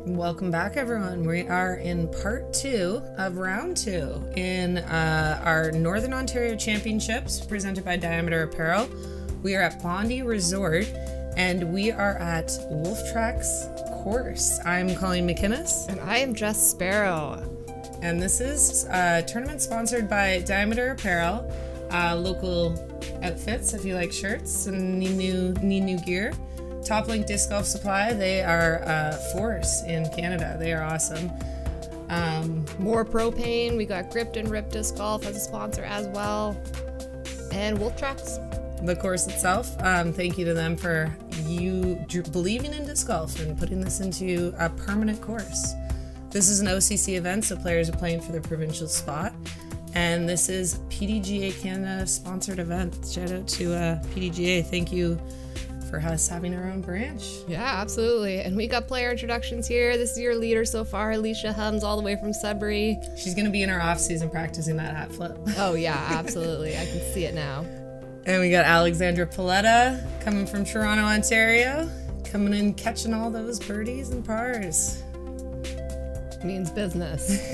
Welcome back, everyone. We are in part 2 of round 2 in our Northern Ontario Championships presented by Diameter Apparel. We are at Bondi Resort and we are at Wolf Track's course. I'm Colleen McInnes. And I am Jess Sparrow. And this is a tournament sponsored by Diameter Apparel, local outfits if you like shirts and need new gear. Top Link Disc Golf Supply, they are a force in Canada. They are awesome. More propane. We got Gripped and Ripped Disc Golf as a sponsor as well. And Wolf Tracks. The course itself, thank you to them for you believing in disc golf and putting this into a permanent course. This is an OCC event, so players are playing for their provincial spot. And this is PDGA Canada sponsored event. Shout out to PDGA. Thank you for us having our own branch. Yeah, absolutely. And we got player introductions here. This is your leader so far, Alicia Hums, all the way from Sudbury. She's going to be in our off-season practicing that hat flip. Oh yeah, absolutely. I can see it now. And we got Alexandra Poletto coming from Toronto, Ontario, coming in catching all those birdies and pars. Means business.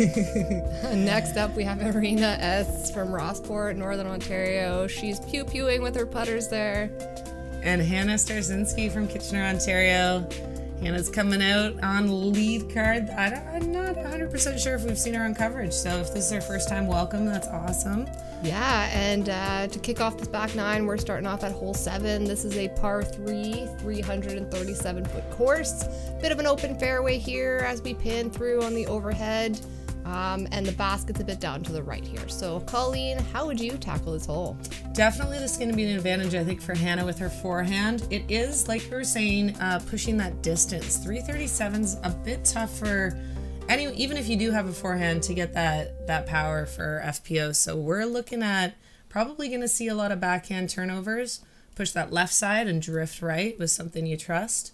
Next up, we have Irina S. from Rossport, Northern Ontario. She's pew-pewing with her putters there. And Hannah Starzynski from Kitchener, Ontario. Hannah's coming out on lead card. I'm not 100% sure if we've seen her on coverage, so if this is her first time, welcome. That's awesome. Yeah, and to kick off this back nine, we're starting off at hole 7. This is a par 3, 337-foot course. Bit of an open fairway here as we pin through on the overhead. And the basket's a bit down to the right here. So, Colleen, how would you tackle this hole? Definitely this is going to be an advantage, I think, for Hannah with her forehand. It is, like we were saying, pushing that distance. 337's a bit tough for even if you do have a forehand to get that power for FPO. So we're looking at probably going to see a lot of backhand turnovers. Push that left side and drift right with something you trust.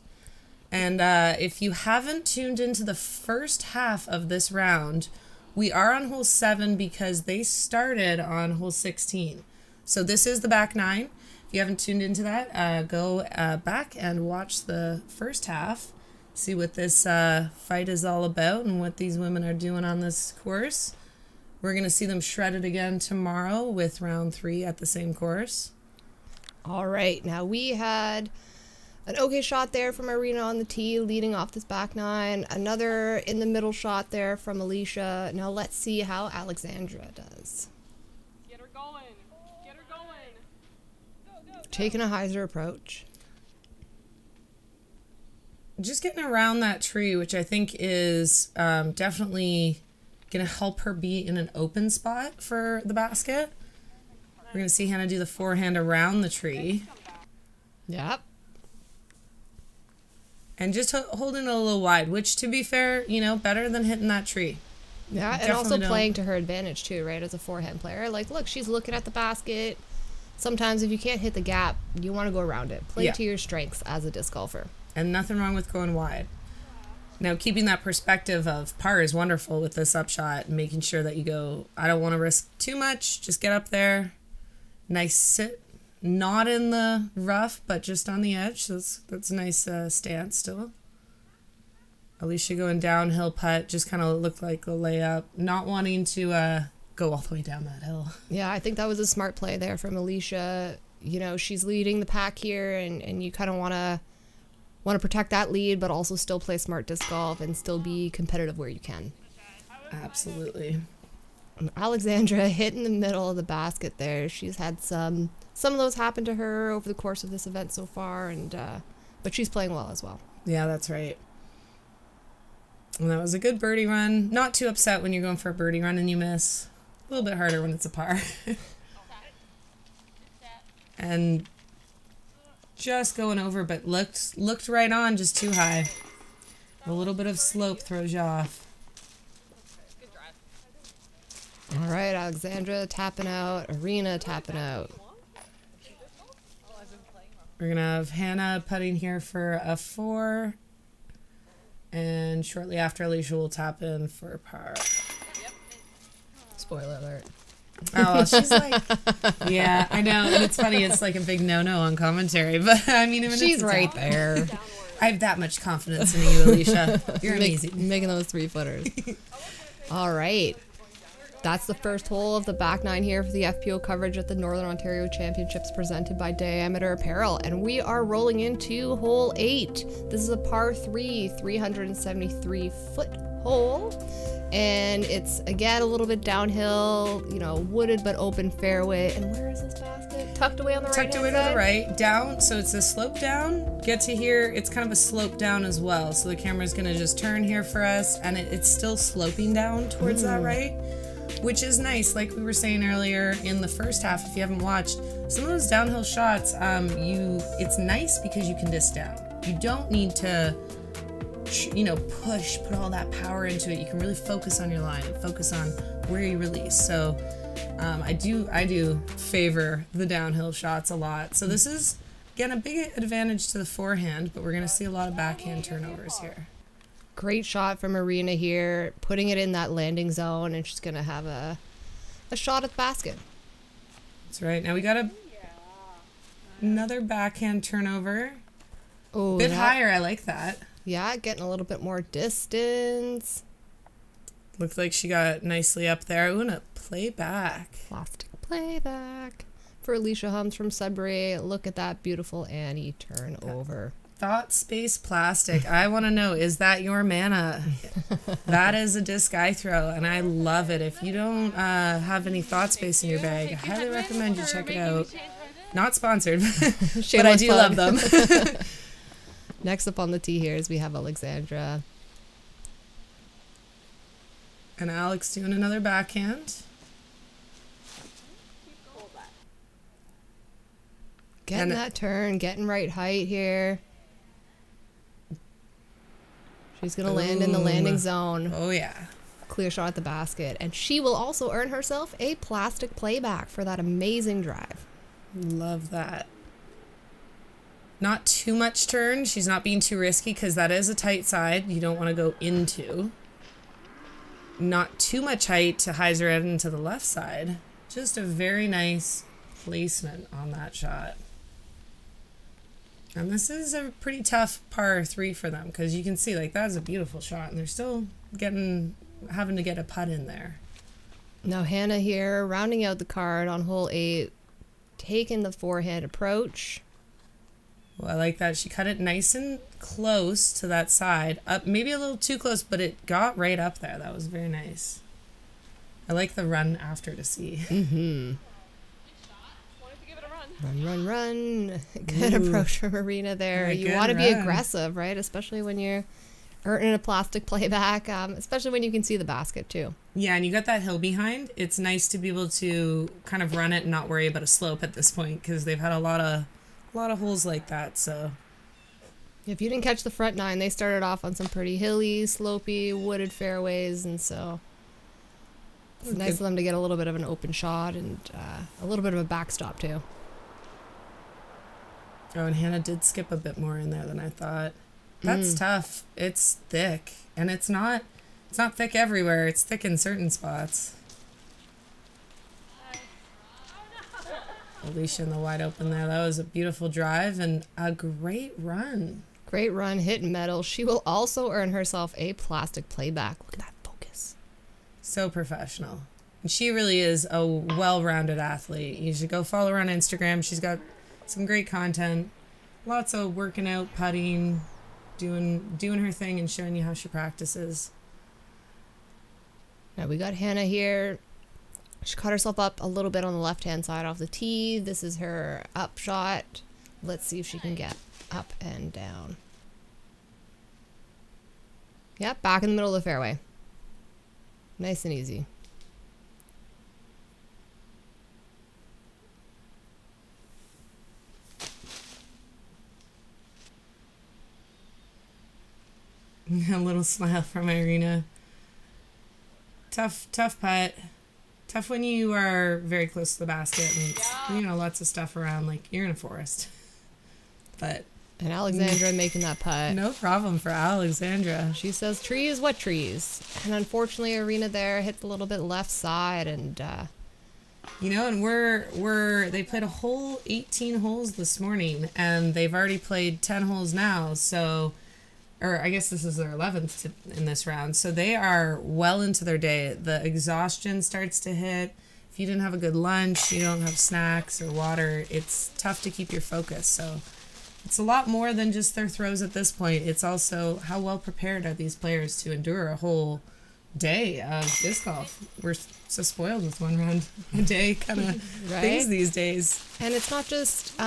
And if you haven't tuned into the first half of this round, we are on hole 7 because they started on hole 16. So this is the back 9. If you haven't tuned into that, go back and watch the first half. See what this fight is all about and what these women are doing on this course. We're going to see them shredded again tomorrow with round 3 at the same course. All right. Now we had an okay shot there from Irina on the tee, leading off this back 9. Another in the middle shot there from Alicia. Now let's see how Alexandra does. Get her going. Get her going. Go, go, go. Taking a hyzer approach. Just getting around that tree, which I think is definitely going to help her be in an open spot for the basket. We're going to see Hannah do the forehand around the tree. Yep. And just holding it a little wide, which, to be fair, better than hitting that tree. Yeah, and also playing to her advantage, too, right, as a forehand player. Like, look, she's looking at the basket. Sometimes if you can't hit the gap, you want to go around it. Play to your strengths as a disc golfer. And nothing wrong with going wide. Now, keeping that perspective of par is wonderful with this upshot, making sure that you go, I don't want to risk too much, just get up there. Nice sit. Not in the rough, but just on the edge. So that's a nice stance still. Alicia going downhill putt, just kind of looked like a layup. Not wanting to go all the way down that hill. Yeah, I think that was a smart play there from Alicia. She's leading the pack here, and you kind of want to protect that lead, but also still play smart disc golf and still be competitive where you can. Absolutely. And Alexandra hit in the middle of the basket there. She's had some of those happen to her over the course of this event so far, and but she's playing well as well. Yeah, that's right. And that was a good birdie run. Not too upset when you're going for a birdie run and you miss. A little bit harder when it's a par. And just going over, but looked right on, just too high. A little bit of slope throws you off. All right, Alexandra tapping out, Irina tapping out. We're going to have Hannah putting here for a 4. And shortly after, Alicia will tap in for a par. Spoiler alert. Oh, she's like, yeah, I know. And it's funny. It's like a big no-no on commentary. But I mean, she's right there. I have that much confidence in you, Alicia. You're amazing. Making those 3-footers. All right. That's the first hole of the back nine here for the FPO coverage at the Northern Ontario Championships presented by Diameter Apparel. And we are rolling into hole 8. This is a par 3, 373-foot hole. And it's, again, a little bit downhill, you know, wooded but open fairway. And where is this basket? Tucked away on the right Tucked away to the right, down. So it's a slope down. Get to here, it's kind of a slope down as well. So the camera's going to just turn here for us. And it's still sloping down towards that right, which is nice. Like we were saying earlier in the first half, if you haven't watched, some of those downhill shots, it's nice because you can disc down. You don't need to, you know, put all that power into it. You can really focus on your line and focus on where you release. So I do favor the downhill shots a lot. So this is, again, a big advantage to the forehand, but we're going to see a lot of backhand turnovers here. Great shot from Marina here, putting it in that landing zone, and she's going to have a shot at the basket. That's right. Now we got another backhand turnover. Oh, a bit higher. I like that. Yeah, getting a little bit more distance. Looks like she got nicely up there. Ooh, and a playback. Plastic playback for Alicia Hums from Sudbury. Look at that beautiful Annie turnover. Thought Space Plastic. I want to know, is that your mana? That is a disc I throw, and I love it. If you don't have any Thought Space in your bag, I highly recommend you check it out. Not sponsored, but I do love them. Next up on the tee here is we have Alexandra. And Alex doing another backhand. Getting that turn, getting right height here. She's going to land in the landing zone. Oh, yeah. Clear shot at the basket. And she will also earn herself a plastic playback for that amazing drive. Love that. Not too much turn. She's not being too risky because that is a tight side you don't want to go into. Not too much height to hyzer it into the left side. Just a very nice placement on that shot. And this is a pretty tough par 3 for them because you can see, like, that is a beautiful shot and they're still having to get a putt in there. Now Hannah here rounding out the card on hole 8, taking the forehand approach. Well, I like that. She cut it nice and close to that side. Up, maybe a little too close, but it got right up there. That was very nice. I like the run after to see. Mm-hmm. Run. Good approach from Marina there. You want to be aggressive, right? Especially when you're earning a plastic playback, especially when you can see the basket too. Yeah, and you got that hill behind. It's nice to be able to kind of run it and not worry about a slope at this point because they've had a lot of holes like that. So if you didn't catch the front nine, they started off on some pretty hilly, slopey, wooded fairways, and so it's nice for them to get a little bit of an open shot and a little bit of a backstop too. Oh, and Hannah did skip a bit more in there than I thought. That's tough. It's thick, and it's not thick everywhere. It's thick in certain spots. Alicia in the wide open there. That was a beautiful drive and a great run. Great run, hit metal. She will also earn herself a plastic playback. Look at that focus. So professional. And she really is a well-rounded athlete. You should go follow her on Instagram. She's got some great content. Lots of working out, putting, doing her thing and showing you how she practices. Now we got Hannah here. She caught herself up a little bit on the left-hand side off the tee. This is her up shot. Let's see if she can get up and down. Yep, back in the middle of the fairway. Nice and easy. A little smile from Irina. Tough putt. Tough when you are very close to the basket and, you know, lots of stuff around, like you're in a forest. But and Alexandra making that putt. No problem for Alexandra. She says trees, what trees? And unfortunately, Irina there hits a little bit left side and You know, and they played a whole 18 holes this morning, and they've already played 10 holes now, so, or I guess this is their 11th in this round, so they are well into their day. The exhaustion starts to hit. If you didn't have a good lunch, you don't have snacks or water, it's tough to keep your focus, so it's a lot more than just their throws at this point. It's also how well prepared are these players to endure a whole day of disc golf. We're so spoiled with one round a day kind of things these days. And it's not just,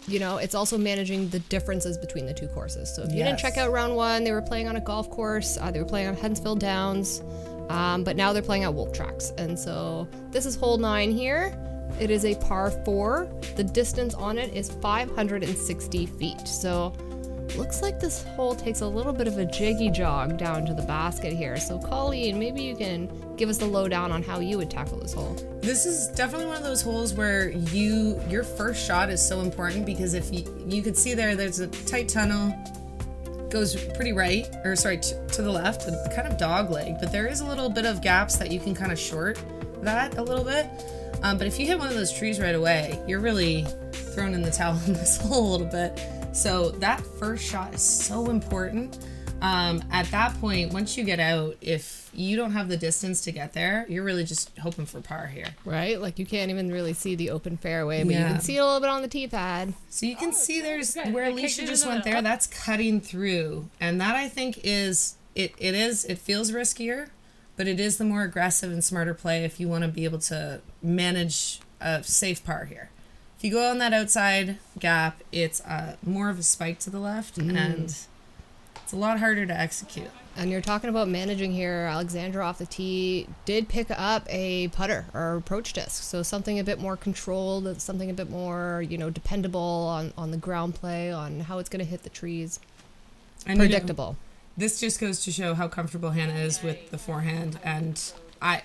you know, it's also managing the differences between the two courses. So if you didn't check out round one, they were playing on a golf course, they were playing on Hensfield Downs, but now they're playing at Wolf Tracks. And so this is hole 9 here. It is a par 4. The distance on it is 560 feet. So looks like this hole takes a little bit of a jiggy jog down to the basket here. So Colleen, maybe you can give us the lowdown on how you would tackle this hole. This is definitely one of those holes where your first shot is so important, because if you could see there's a tight tunnel, goes pretty right, or sorry, to the left, kind of dog leg, but there is a little bit of gaps that you can kind of short that a little bit. But if you hit one of those trees right away, you're really thrown in the towel in this hole a little bit. So that first shot is so important. At that point, once you get out, if you don't have the distance to get there, you're really just hoping for par here. Right? Like you can't even really see the open fairway, but you can see it a little bit on the tee pad. So you can see there's where Alicia just went there. That's cutting through. And that, I think, is, it feels riskier, but it is the more aggressive and smarter play if you want to be able to manage a safe par here. If you go on that outside gap, it's more of a spike to the left, and it's a lot harder to execute. And you're talking about managing here. Alexandra off the tee did pick up a putter or approach disc, so something a bit more controlled, something a bit more, you know, dependable on the ground play, on how it's going to hit the trees. And predictable. You know, this just goes to show how comfortable Hannah is with the forehand, and a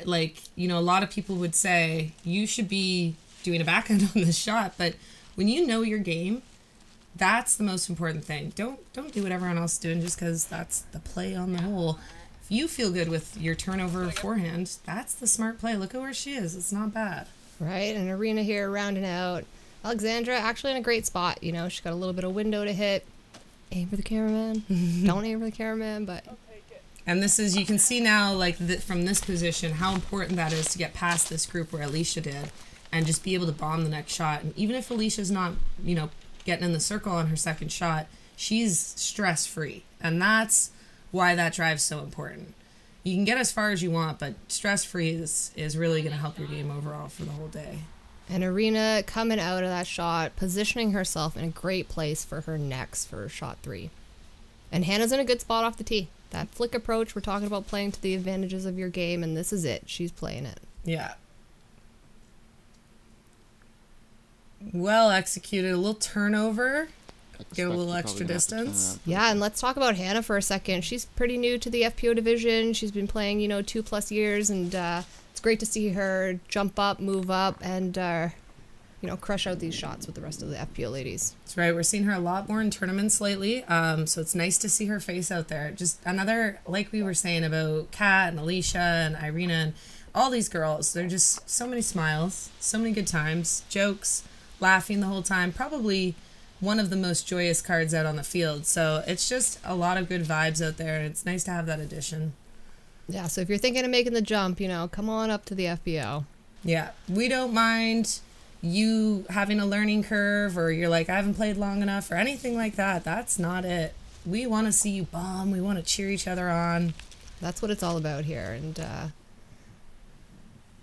lot of people would say you should be doing a backhand on this shot, but when you know your game, that's the most important thing. Don't do what everyone else is doing just because that's the play on the hole. If you feel good with your turnover forehand, that's the smart play. Look at where she is. It's not bad. Right, and Arena here rounding out. Alexandra actually in a great spot. You know, she's got a little bit of window to hit. Aim for the cameraman. Don't aim for the cameraman, but... And this is, you can see now, like, from this position, how important that is to get past this group where Alicia did and just be able to bomb the next shot. And even if Alicia's not, you know, getting in the circle on her second shot, she's stress-free. And that's why that drive's so important. You can get as far as you want, but stress-free is really going to help your game overall for the whole day. And Arena coming out of that shot, positioning herself in a great place for her next, for shot 3. And Hannah's in a good spot off the tee. That flick approach, we're talking about playing to the advantages of your game, and this is it. She's playing it. Yeah. Well executed. A little turnover. Get a little extra distance. Yeah, and let's talk about Hannah for a second. She's pretty new to the FPO division. She's been playing, 2+ years, and it's great to see her jump up, move up, and, crush out these shots with the rest of the FPO ladies. That's right. We're seeing her a lot more in tournaments lately, so it's nice to see her face out there. Just another, like we were saying about Kat and Alicia and Irina and all these girls. They're just so many smiles, so many good times, jokes, laughing the whole time. Probably one of the most joyous cards out on the field. So it's just a lot of good vibes out there, and it's nice to have that addition. Yeah, so if you're thinking of making the jump, come on up to the FPO. Yeah, we don't mind you having a learning curve, or you're like, I haven't played long enough, or anything like that. That's not it. We want to see you bomb. We want to cheer each other on. That's what it's all about here.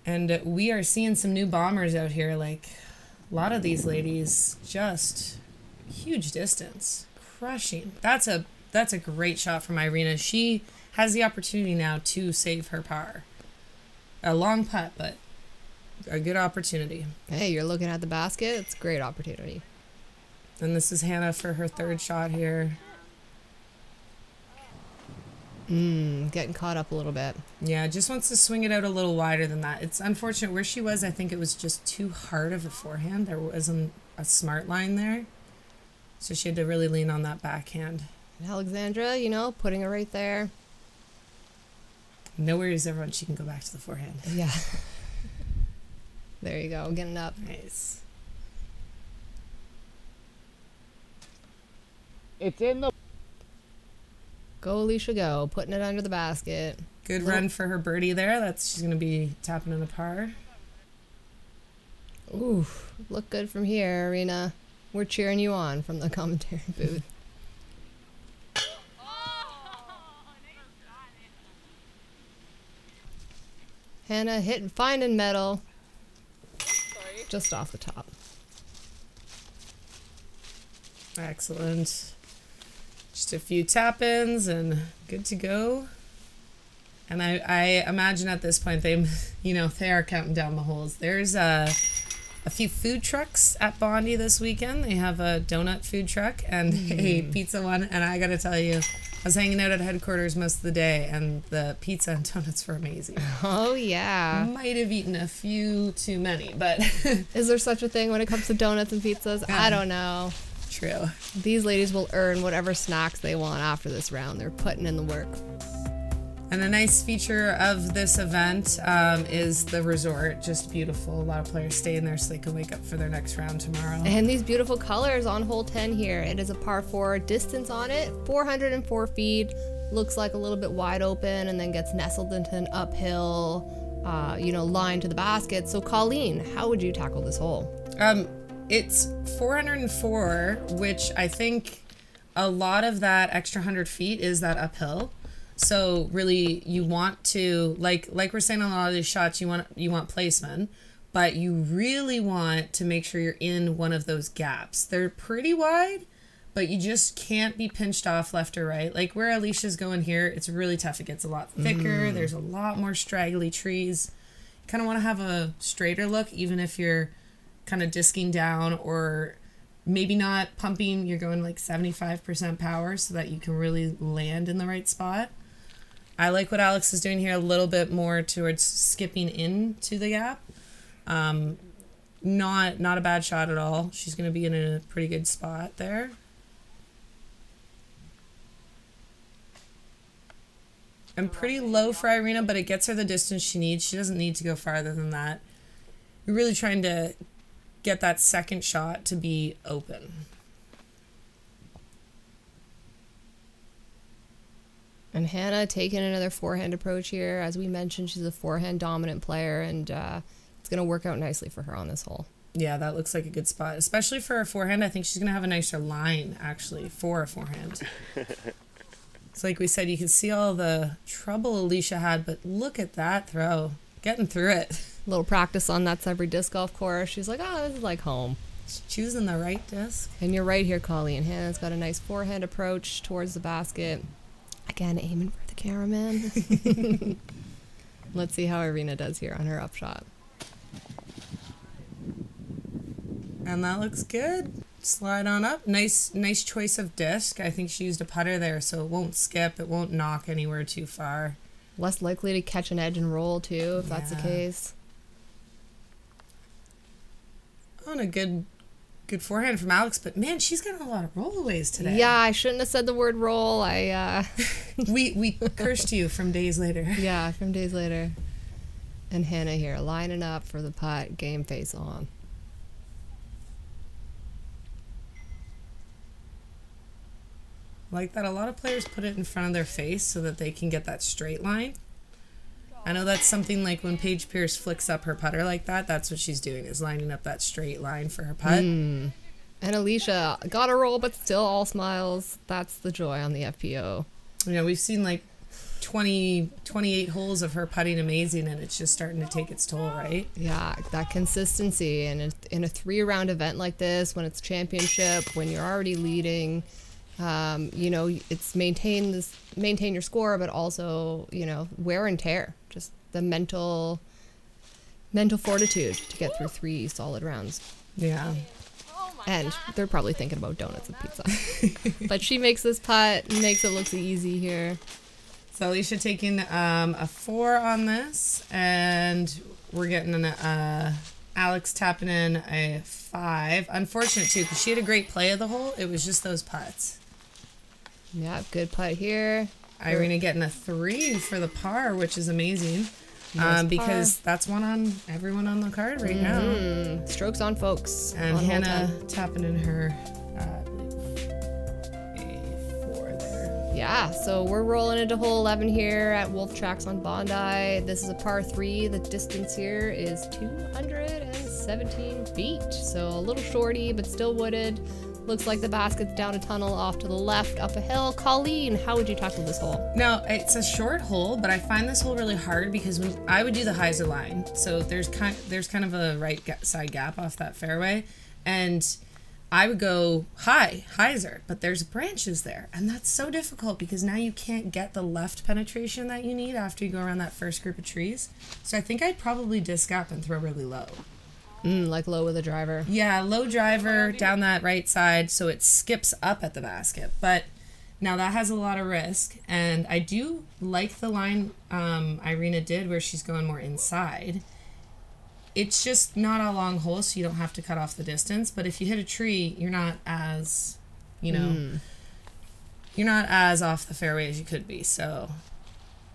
And we are seeing some new bombers out here. Like, a lot of these ladies, just huge distance, crushing. That's a great shot from Irina. She has the opportunity now to save her par. A long putt, but a good opportunity. Hey, you're looking at the basket. It's a great opportunity. And this is Hannah for her third shot here. Getting caught up a little bit. Yeah, just wants to swing it out a little wider than that. It's unfortunate where she was. I think it was just too hard of a forehand. There wasn't a smart line there. So she had to really lean on that backhand. And Alexandra, putting it right there. No worries, everyone. She can go back to the forehand. Yeah. There you go, getting up. Nice. It's in the... Go, Alicia, go. Putting it under the basket. Good run for her birdie there. She's going to be tapping in a par. Ooh, look good from here, Arena. We're cheering you on from the commentary booth. Hannah hitting, finding metal. Just off the top. Excellent. Just a few tap-ins and good to go. And I imagine at this point they are counting down the holes. There's a few food trucks at Bondi this weekend. They have a donut food truck and a pizza one. And I gotta tell you, I was hanging out at headquarters most of the day, and the pizza and donuts were amazing. Oh, yeah. Might have eaten a few too many, but... Is there such a thing when it comes to donuts and pizzas? I don't know. True. These ladies will earn whatever snacks they want after this round. They're putting in the work. And a nice feature of this event is the resort. Just beautiful. A lot of players stay in there so they can wake up for their next round tomorrow. And these beautiful colors on hole 10 here. It is a par 4. Distance on it, 404 feet. Looks like a little bit wide open and then gets nestled into an uphill, line to the basket. So, Colleen, how would you tackle this hole? It's 404, which I think a lot of that extra 100 feet is that uphill. So really, you want to, like we're saying on a lot of these shots, you want placement, but you really want to make sure you're in one of those gaps. They're pretty wide, but you just can't be pinched off left or right. Like where Alicia's going here, it's really tough. It gets a lot thicker. There's a lot more straggly trees. You kind of want to have a straighter look, even if you're kind of disking down or maybe not pumping. You're going like 75% power so that you can really land in the right spot. I like what Alex is doing here a little bit more towards skipping into the gap. Not a bad shot at all. She's going to be in a pretty good spot there. And pretty low for Irina, but it gets her the distance she needs. She doesn't need to go farther than that. You're really trying to get that second shot to be open. And Hannah taking another forehand approach here. As we mentioned, she's a forehand dominant player, and it's going to work out nicely for her on this hole. Yeah, that looks like a good spot, especially for a forehand. I think she's going to have a nicer line, actually, for a forehand. It's like we said, you can see all the trouble Alicia had, but look at that throw. Getting through it. A little practice on that Sudbury disc golf course. She's like, oh, this is like home. She's choosing the right disc. And you're right here, Colleen. Hannah's got a nice forehand approach towards the basket. Again, aiming for the cameraman. Let's see how Irina does here on her upshot. And that looks good. Slide on up. Nice choice of disc. I think she used a putter there, so it won't skip. It won't knock anywhere too far. Less likely to catch an edge and roll, too, if that's the case. Oh, and a good forehand from Alex, but man, she's got a lot of rollaways today. Yeah, I shouldn't have said the word roll. We cursed you from days later. Yeah, from days later. And Hannah here, lining up for the putt, game face on. Like that, a lot of players put it in front of their face so that they can get that straight line. I know that's something like when Paige Pierce flicks up her putter like that, that's what she's doing, is lining up that straight line for her putt. And Alicia got a roll, but still all smiles. That's the joy on the FPO. You know, we've seen like 28 holes of her putting amazing, and it's just starting to take its toll, right? Yeah, that consistency. And in a 3-round event like this, when it's championship, when you're already leading, it's maintain your score, but also, wear and tear. Just the mental fortitude to get through 3 solid rounds. Yeah. And they're probably thinking about donuts and pizza. But she makes this putt, makes it look easy here. So Alicia taking a 4 on this, and we're getting an Alex tapping in a 5. Unfortunate too, because she had a great play of the hole. It was just those putts. Yeah, good putt here. Irina getting a 3 for the par, which is amazing. because that's one on everyone on the card right now. Strokes on folks. And on Hannah tapping in her A4 there. Yeah, so we're rolling into hole 11 here at Wolf Tracks on Bondi. This is a par 3. The distance here is 217 feet. So a little shorty, but still wooded. Looks like the basket's down a tunnel off to the left, up a hill. Colleen, how would you tackle this hole? No, it's a short hole, but I find this hole really hard because when I would do the hyzer line, so there's kind of a right side gap off that fairway, and I would go hyzer, but there's branches there, and that's so difficult because now you can't get the left penetration that you need after you go around that first group of trees. So I think I'd probably disc up and throw really low. Like low with a driver. Yeah, low driver down that right side so it skips up at the basket. But now that has a lot of risk, and I do like the line Irina did where she's going more inside. It's just not a long hole, so you don't have to cut off the distance. But if you hit a tree, you're not as, you're not as off the fairway as you could be. So,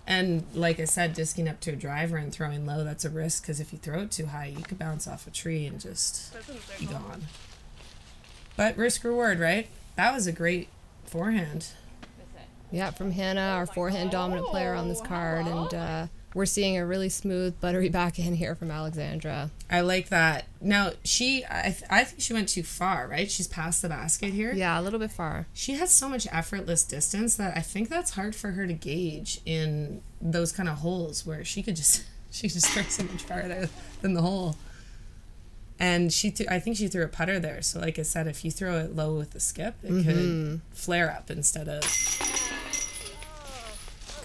and like I said, disking up to a driver and throwing low, that's a risk because if you throw it too high, you could bounce off a tree and just be gone. But risk reward, right? That was a great forehand. Yeah, from Hannah, our forehand dominant player on this card, and we're seeing a really smooth, buttery backhand here from Alexandra. I like that. Now, I think she went too far, right? She's past the basket here. Yeah, a little bit far. She has so much effortless distance that I think that's hard for her to gauge in those kind of holes where she could just throw so much farther than the hole. And I think she threw a putter there. So like I said, if you throw it low with the skip, it could flare up instead of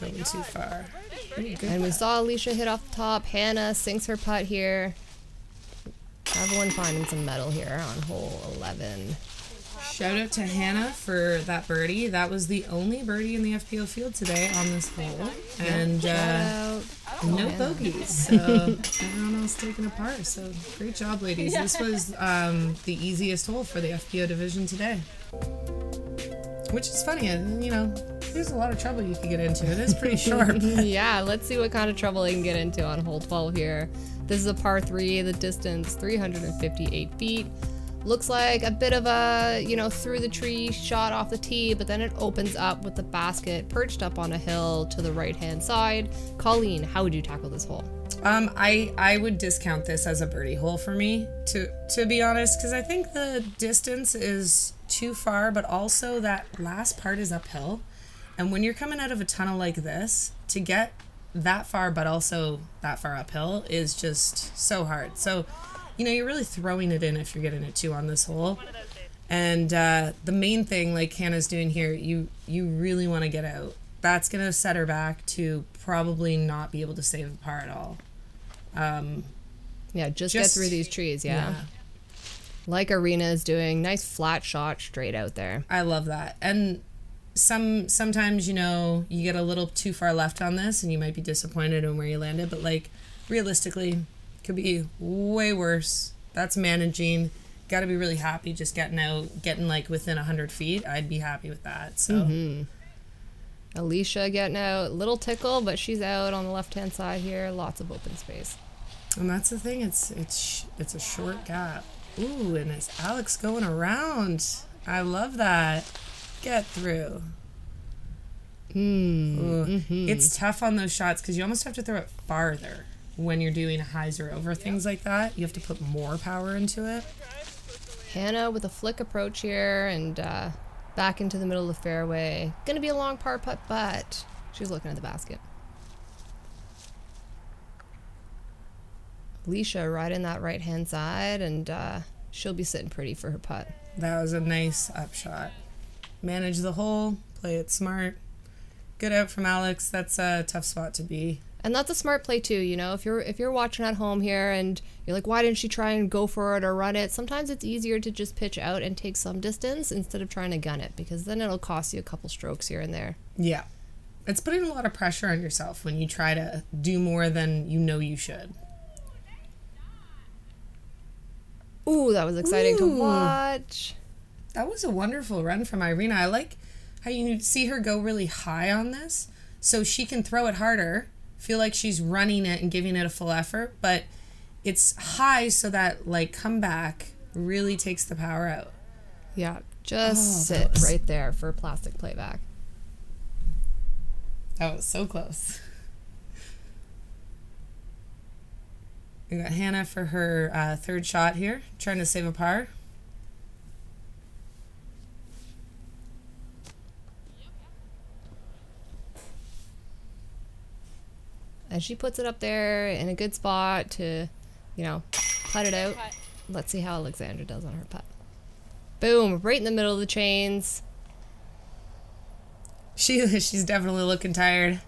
going too far. And we saw Alicia hit off the top. Hannah sinks her putt here. Everyone finding some metal here on hole 11. Shout out to Hannah for that birdie. That was the only birdie in the FPO field today on this hole. And no bogeys. So everyone else taking a par. So great job, ladies. This was the easiest hole for the FPO division today. Which is funny, there's a lot of trouble you could get into. It is pretty short. Yeah, let's see what kind of trouble you can get into on hole 12 here. This is a par 3, the distance 358 feet. Looks like a bit of a, through the tree shot off the tee, but then it opens up with the basket perched up on a hill to the right-hand side. Colleen, how would you tackle this hole? I would discount this as a birdie hole for me, to be honest, because I think the distance is too far, but also that last part is uphill. And when you're coming out of a tunnel like this, to get that far, but also that far uphill is just so hard. So, you're really throwing it in if you're getting it too on this hole. And the main thing, like Hannah's doing here, you really want to get out. That's going to set her back to probably not be able to save a par at all. Yeah, just get through these trees, yeah. Like Arena is doing. Nice flat shot straight out there. I love that. And sometimes, you get a little too far left on this and you might be disappointed in where you landed, but realistically, could be way worse. That's managing. Got to be really happy just getting out, getting within 100 feet. I'd be happy with that. So Alicia getting out, little tickle, but she's out on the left-hand side here. Lots of open space. And that's the thing. It's a short gap. Ooh, and it's Alex going around. I love that. Get through. It's tough on those shots because you almost have to throw it farther when you're doing a hyzer over things like that. You have to put more power into it. Hannah with a flick approach here and back into the middle of the fairway. Gonna be a long par putt, but she's looking at the basket. Alicia right in that right-hand side, and she'll be sitting pretty for her putt. That was a nice upshot. Manage the hole, play it smart. Good out from Alex. That's a tough spot to be. And that's a smart play too, if you're watching at home here and you're like, why didn't she try and go for it or run it? Sometimes it's easier to just pitch out and take some distance instead of trying to gun it, because then it'll cost you a couple strokes here and there. Yeah. It's putting a lot of pressure on yourself when you try to do more than you should. Ooh, that was exciting to watch. That was a wonderful run from Irina. I like how you see her go really high on this so she can throw it harder feel like she's running it and giving it a full effort, but it's high so that like comeback really takes the power out. Yeah, just sit right there for plastic playback. That was so close. We got Hannah for her third shot here, trying to save a par. And she puts it up there in a good spot to, you know, putt it out. Let's see how Alexandra does on her putt. Boom, right in the middle of the chains. She's definitely looking tired.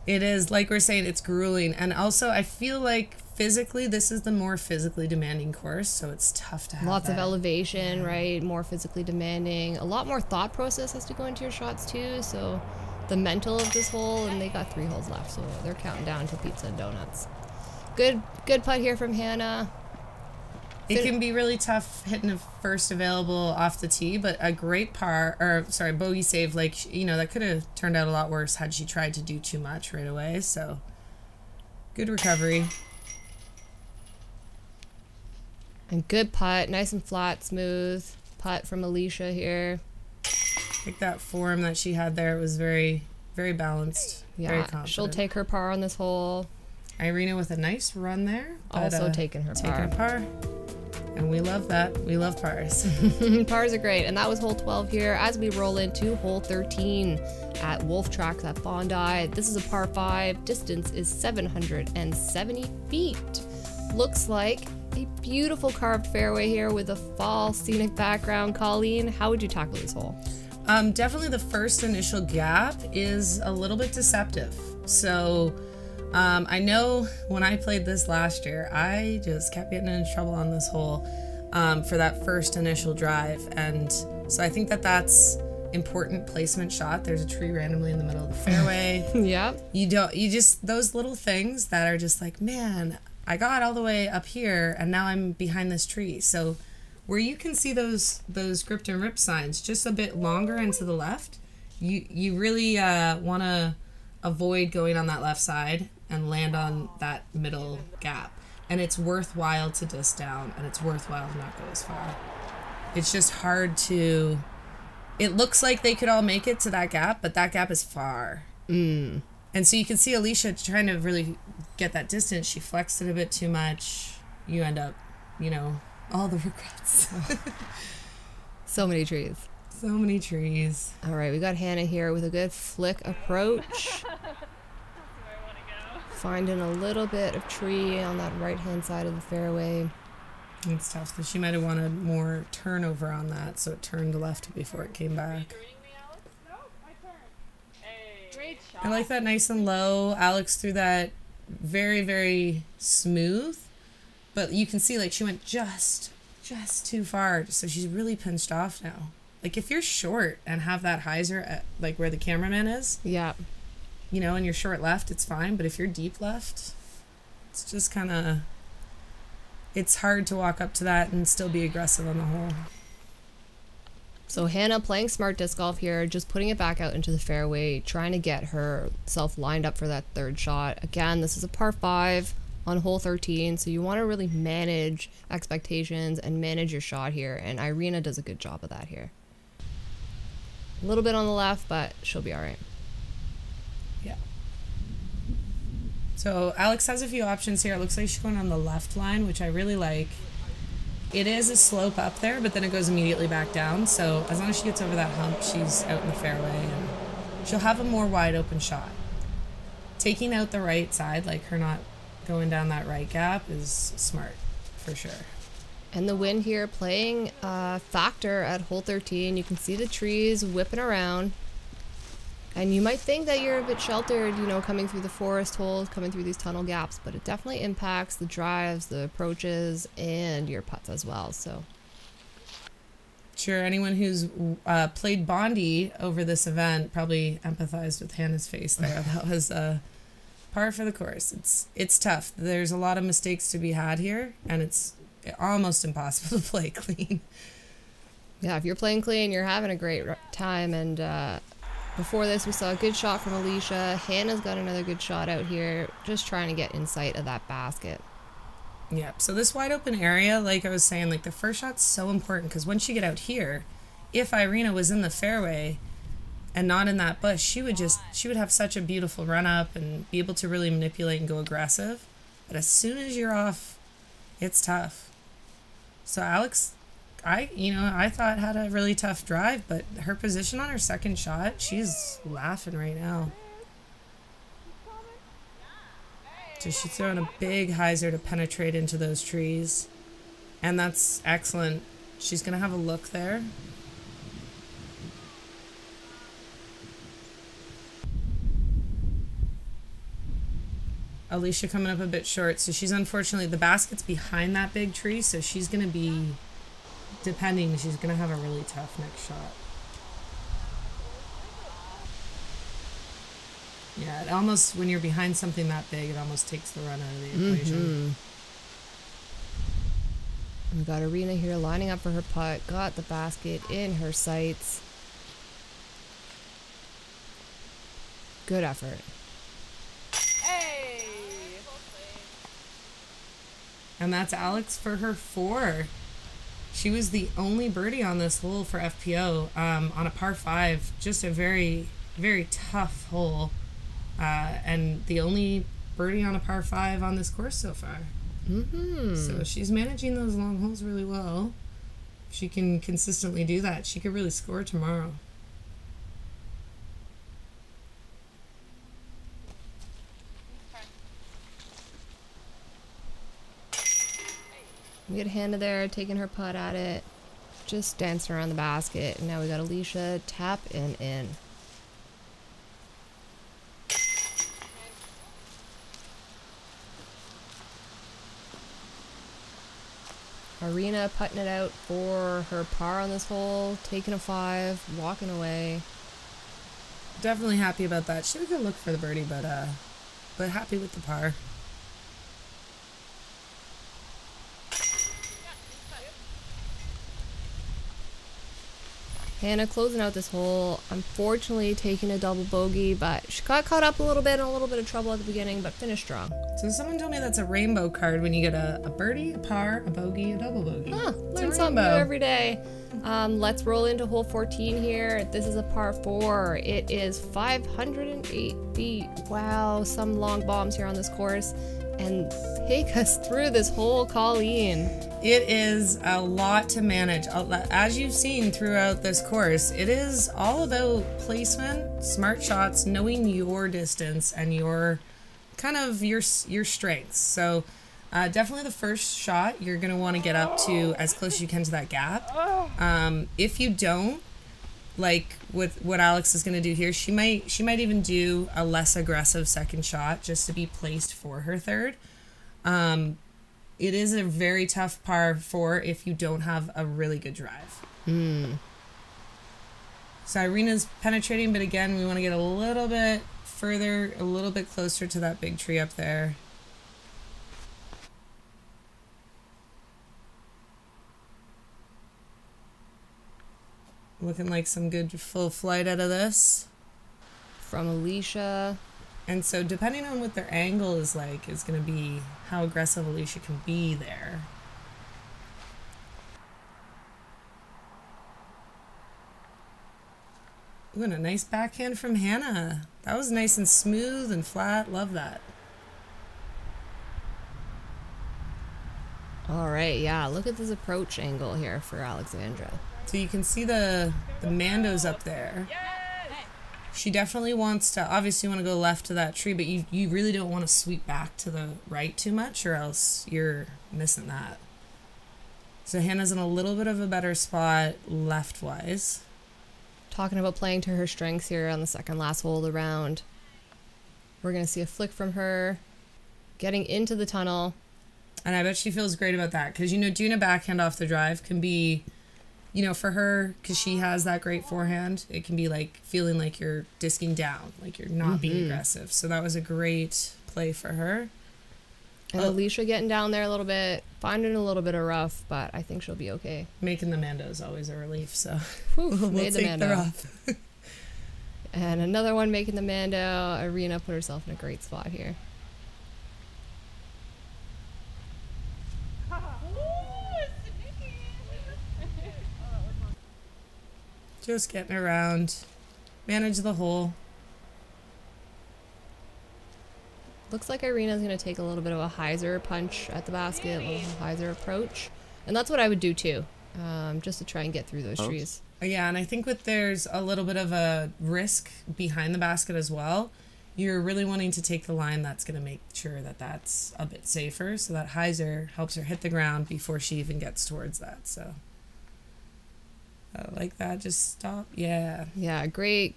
It is, like we're saying, it's grueling. And also, I feel like physically, this is the more physically demanding course, so it's tough to have lots of elevation, right? More physically demanding. A lot more thought process has to go into your shots, too. So the mental of this hole, and they got 3 holes left, so they're counting down to pizza and donuts. Good putt here from Hannah. It can be really tough hitting a first available off the tee, but a great bogey save, like, you know, that could have turned out a lot worse had she tried to do too much right away, so good recovery. And good putt, nice and flat, smooth putt from Alicia here. I think that form that she had there was very, very balanced, very confident. She'll take her par on this hole. Irina with a nice run there. Also taking her par. And we love that. We love pars. Pars are great. And that was hole 12 here as we roll into hole 13 at Wolf Tracks at Bondi. This is a par 5. Distance is 770 feet. Looks like a beautiful carved fairway here with a fall scenic background. Colleen, how would you tackle this hole? Definitely the first initial gap is a little bit deceptive. So I know when I played this last year, I just kept getting in trouble on this hole for that first initial drive. And so I think that that's important placement shot. There's a tree randomly in the middle of the fairway. Yep. You just, those little things that are just like, man, I got all the way up here and now I'm behind this tree. So where you can see those gripped and rip signs just a bit longer and to the left, you really want to avoid going on that left side and land on that middle gap. And it's worthwhile to disc down, and it's worthwhile to not go as far. It's just hard to... It looks like they could all make it to that gap, but that gap is far. And so you can see Alicia trying to really get that distance. She flexed it a bit too much. You end up, you know, all the regrets. So many trees. So many trees. All right, we got Hannah here with a good flick approach. Finding a little bit of tree on that right-hand side of the fairway. It's tough. She might have wanted more turnover on that, so it turned left before it came back. I like that nice and low. Alex threw that very, very smooth, but you can see like she went just too far, so she's really pinched off now. Like if you're short and have that hyzer at like where the cameraman is, yeah, you know, and you're short left, it's fine. But if you're deep left, it's just kind of, it's hard to walk up to that and still be aggressive on the hole. So Hannah playing smart disc golf here, just putting it back out into the fairway, trying to get herself lined up for that third shot. Again, this is a par 5 on hole 13, so you want to really manage expectations and manage your shot here, and Irina does a good job of that here. A little bit on the left, but she'll be all right. Yeah. So Alex has a few options here. It looks like she's going on the left line, which I really like. It is a slope up there, but then it goes immediately back down. So as long as she gets over that hump, she's out in the fairway and she'll have a more wide open shot. Taking out the right side, like her not going down that right gap, is smart for sure. And the wind here playing a factor at hole 13. You can see the trees whipping around. And you might think that you're a bit sheltered, you know, coming through the forest holes, coming through these tunnel gaps, but it definitely impacts the drives, the approaches, and your putts as well. So, sure, anyone who's played Bondi over this event probably empathized with Hannah's face there. That was par for the course. It's tough. There's a lot of mistakes to be had here, and it's almost impossible to play clean. Yeah, if you're playing clean, you're having a great time, and Before this, we saw a good shot from Alicia. Hannah's got another good shot out here, just trying to get in sight of that basket. Yep. So this wide open area, like I was saying, like the first shot's so important because once you get out here, if Irina was in the fairway and not in that bush, she would have such a beautiful run up and be able to really manipulate and go aggressive. But as soon as you're off, it's tough. So Alex, I thought had a really tough drive, but her position on her second shot, she's laughing right now. So she's throwing a big hyzer to penetrate into those trees. And that's excellent. She's going to have a look there. Alicia coming up a bit short. So she's unfortunately, the basket's behind that big tree. So she's going to be, depending, she's going to have a really tough next shot. Yeah, it almost, when you're behind something that big, it almost takes the run out of the equation. We got Irina here lining up for her putt, got the basket in her sights. Good effort. Hey! And that's Alex for her 4. She was the only birdie on this hole for FPO on a par 5. Just a very, very tough hole. And the only birdie on a par 5 on this course so far. So she's managing those long holes really well. If she can consistently do that, she could really score tomorrow. We get Hannah there taking her putt at it, just dancing around the basket. And now we got Alicia tap and in. Irina putting it out for her par on this hole, taking a 5, walking away. Definitely happy about that. She had a good look for the birdie, but happy with the par. Hannah closing out this hole, unfortunately taking a double bogey, but she got caught up a little bit in a little bit of trouble at the beginning, but finished strong. So someone told me that's a rainbow card when you get a birdie, a par, a bogey, a double bogey. Huh, It's learn a something new rainbow. every day. Let's roll into hole 14 here. This is a par 4. It is 508 feet. Wow, some long bombs here on this course. And take us through this whole Colleen. It is a lot to manage. As you've seen throughout this course, it is all about placement, smart shots, knowing your distance and your kind of your strengths. So definitely the first shot, you're going to want to get up to as close as you can to that gap. If you don't, like with what Alex is going to do here, she might even do a less aggressive second shot just to be placed for her third. It is a very tough par 4 if you don't have a really good drive. So Irina's penetrating, but again, we want to get a little bit further, a little bit closer to that big tree up there. Looking like some good full flight out of this. From Alicia. And so depending on what their angle is like is going to be how aggressive Alicia can be there. Ooh, and a nice backhand from Hannah. That was nice and smooth and flat. Love that. All right, yeah, look at this approach angle here for Alexandra. So you can see the Mandos up there. She definitely wants to, obviously you want to go left to that tree, but you really don't want to sweep back to the right too much or else you're missing that. So Hannah's in a little bit of a better spot left-wise. Talking about playing to her strengths here on the second last hole of the round. We're going to see a flick from her, getting into the tunnel. And I bet she feels great about that because, doing a backhand off the drive can be, for her, because she has that great forehand, it can be like feeling like you're disking down, like you're not being aggressive. So that was a great play for her. And Alicia getting down there a little bit, finding a little bit of rough, but I think she'll be okay. Making the Mando is always a relief, so Whew, we'll made the take Mando. the rough. And another one making the Mando. Irina put herself in a great spot here. Just getting around. Manage the hole. Looks like Irina's going to take a little bit of a hyzer punch at the basket, a little hyzer approach. And that's what I would do too, just to try and get through those trees. Yeah, and I think there's a little bit of a risk behind the basket as well. You're really wanting to take the line that's going to make sure that that's a bit safer. So that hyzer helps her hit the ground before she even gets towards that. So like that, just stop. Yeah. Yeah, great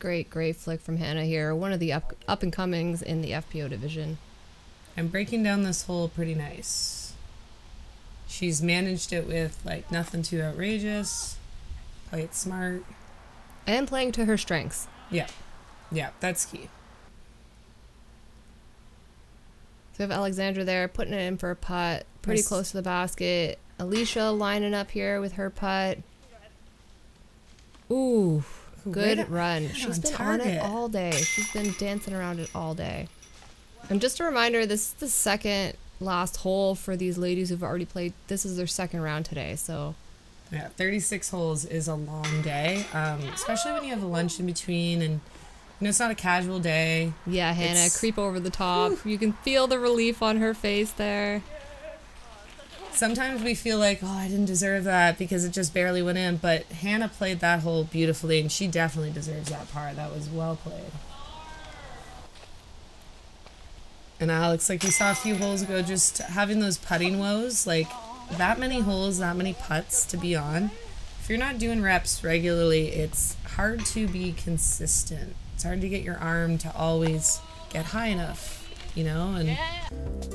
flick from Hannah here. One of the up and comings in the FPO division. I'm breaking down this hole pretty nice. She's managed it with like nothing too outrageous. Play it smart. And playing to her strengths. Yeah. Yeah, that's key. So we have Alexandra there putting it in for a putt. Pretty Nice. close to the basket. Alicia lining up here with her putt. Ooh, good right run. on She's been on target. it all day. She's been dancing around it all day. And just a reminder, this is the second last hole for these ladies who've already played. This is their second round today, so... Yeah, 36 holes is a long day, especially when you have a lunch in between and, you know, it's not a casual day. Yeah, Hannah, It's- creep over the top. You can feel the relief on her face there. Sometimes we feel like, oh, I didn't deserve that because it just barely went in, but Hannah played that hole beautifully, and she definitely deserves that par. That was well played. And Alex, like we saw a few holes ago, just having those putting woes, like that many holes, that many putts to be on. If you're not doing reps regularly, it's hard to be consistent. It's hard to get your arm to always get high enough, you know, and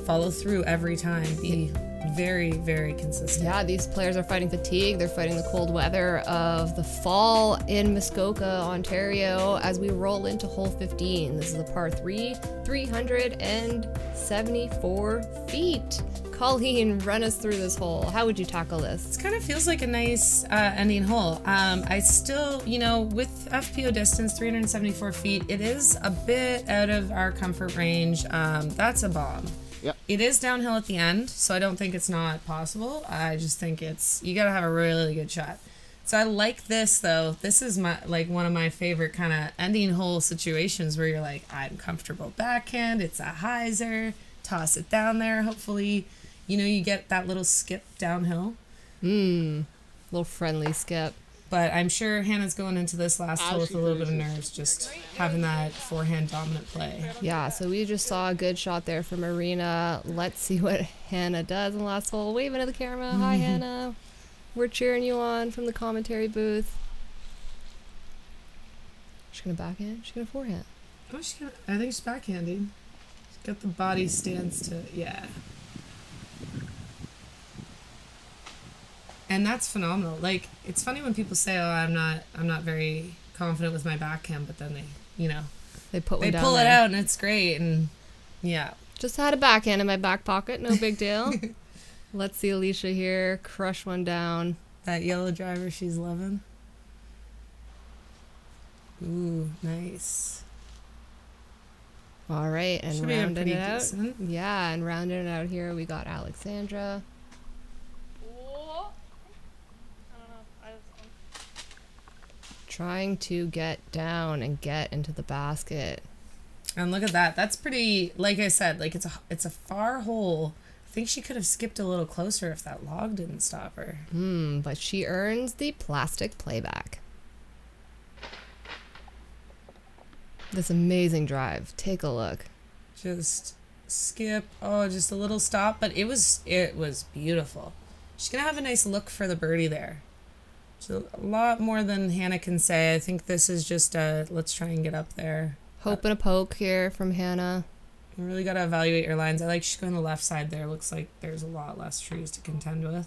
follow through every time. Be very, very consistent. Yeah, these players are fighting fatigue. They're fighting the cold weather of the fall in Muskoka, Ontario, as we roll into hole 15. This is a par 3, 374 feet. Colleen, run us through this hole. How would you tackle this? It kind of feels like a nice ending hole. I still, you know, with FPO distance, 374 feet, it is a bit out of our comfort range. That's a bomb. Yep. It is downhill at the end, so I don't think it's not possible. I just think you gotta have a really good shot. So I like this though. This is one of my favorite kind of ending hole situations where you're like, I'm comfortable backhand. It's a hyzer. Toss it down there. Hopefully, you know, you get that little skip downhill. Little friendly skip. But I'm sure Hannah's going into this last hole with a little bit of nerves, just having that forehand dominant play. Yeah, so we just saw a good shot there from Marina. Let's see what Hannah does in the last hole. Waving at the camera. Hi, Hannah. We're cheering you on from the commentary booth. She's going to backhand. She's going to forehand. Oh, I think she's backhanding. She's got the body stance to, yeah. And that's phenomenal. Like, it's funny when people say, "Oh, I'm not very confident with my backhand," but then they, you know, They put one they down pull it there. out and it's great. And yeah, Just had a backhand in my back pocket. No big deal. Let's see Alicia here crush one down. that yellow driver she's loving. Ooh, nice. All right, and Should be a rounding pretty it out. decent. Yeah, and rounding it out here, we got Alexandra. Oh. I don't know. Trying to get down and get into the basket. And look at that. That's pretty. Like I said, like it's a far hole. I think she could have skipped a little closer if that log didn't stop her. But she earns the plastic playback. This amazing drive. Take a look. Just skip. Oh, just a little stop, but it was beautiful. She's gonna have a nice look for the birdie there. So a lot more than Hannah can say. I think this is just let's try and get up there. Hope and a poke here from Hannah. You really gotta evaluate your lines. I like she's going the left side there. Looks like there's a lot less trees to contend with.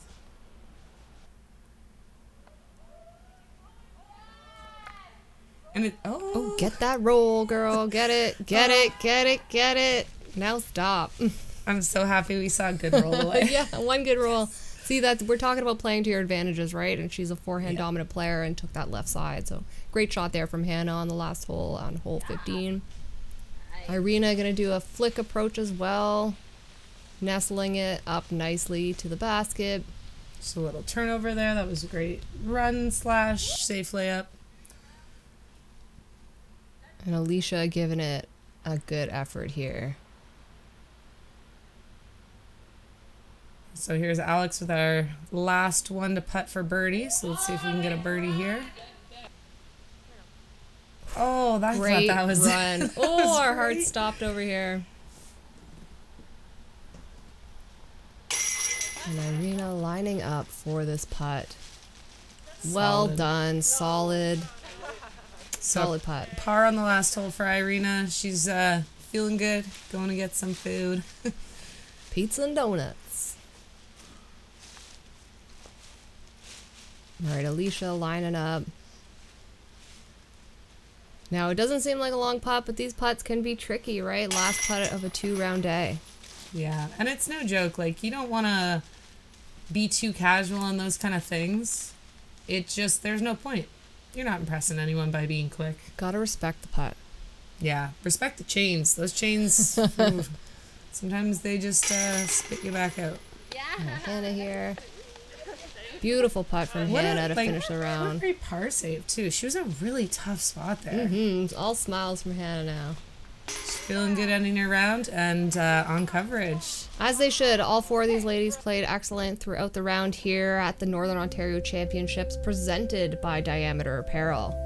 And it Oh, get that roll, girl. Get it. Get it. Get it. Get it. Now stop. I'm so happy we saw a good roll away. Yeah, one good roll. See, we're talking about playing to your advantages, right? And she's a forehand dominant player and took that left side. So great shot there from Hannah on the last hole, on hole 15. Irina going to do a flick approach as well, nestling it up nicely to the basket. Just a little turnover there. That was a great run / safe layup. And Alicia giving it a good effort here. So here's Alex with our last one to putt for birdie. So let's see if we can get a birdie here. Oh, I thought that was run. that Oh, was our heart great. stopped over here. And Irina lining up for this putt. Well Solid. done. Solid putt. Par on the last hole for Irina. She's feeling good. Going to get some food. Pizza and donuts. All right, Alicia lining up. Now, it doesn't seem like a long putt, but these putts can be tricky, right? Last putt of a 2-round day. Yeah, and it's no joke. Like, you don't want to be too casual on those kind of things. It just, there's no point. You're not impressing anyone by being quick. Gotta respect the putt. Yeah, respect the chains. Those chains, ooh, sometimes they just spit you back out. Hannah here. Beautiful putt from Hannah to finish the What a round. great par save, too. She was in a really tough spot there. All smiles from Hannah now. She's feeling good ending her round and on coverage. As they should. All 4 of these ladies played excellent throughout the round here at the Northern Ontario Championships presented by Diameter Apparel.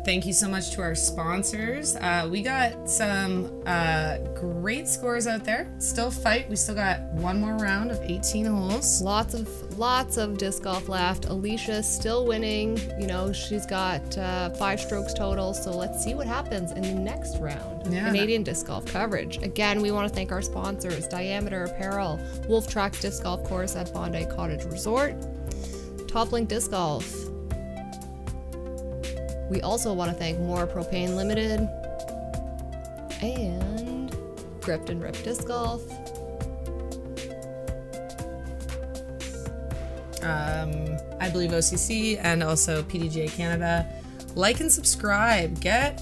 Thank you so much to our sponsors. We got some great scores out there. Still fight. We still got one more round of 18 holes. Lots of disc golf left. Alicia's still winning. You know, she's got 5 strokes total. So let's see what happens in the next round of Canadian disc golf coverage. Again, we want to thank our sponsors: Diameter Apparel, Wolf Tracks Disc Golf Course at Bondi Cottage Resort, Toplink Disc Golf. We also want to thank More Propane Limited and Gripped and Ripped Disc Golf. I believe OCC and also PDGA Canada. Like and subscribe. Get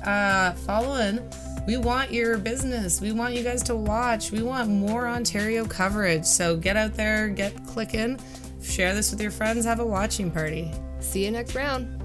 following. We want your business. We want you guys to watch. We want more Ontario coverage. So get out there, get clicking, share this with your friends, have a watching party. See you next round.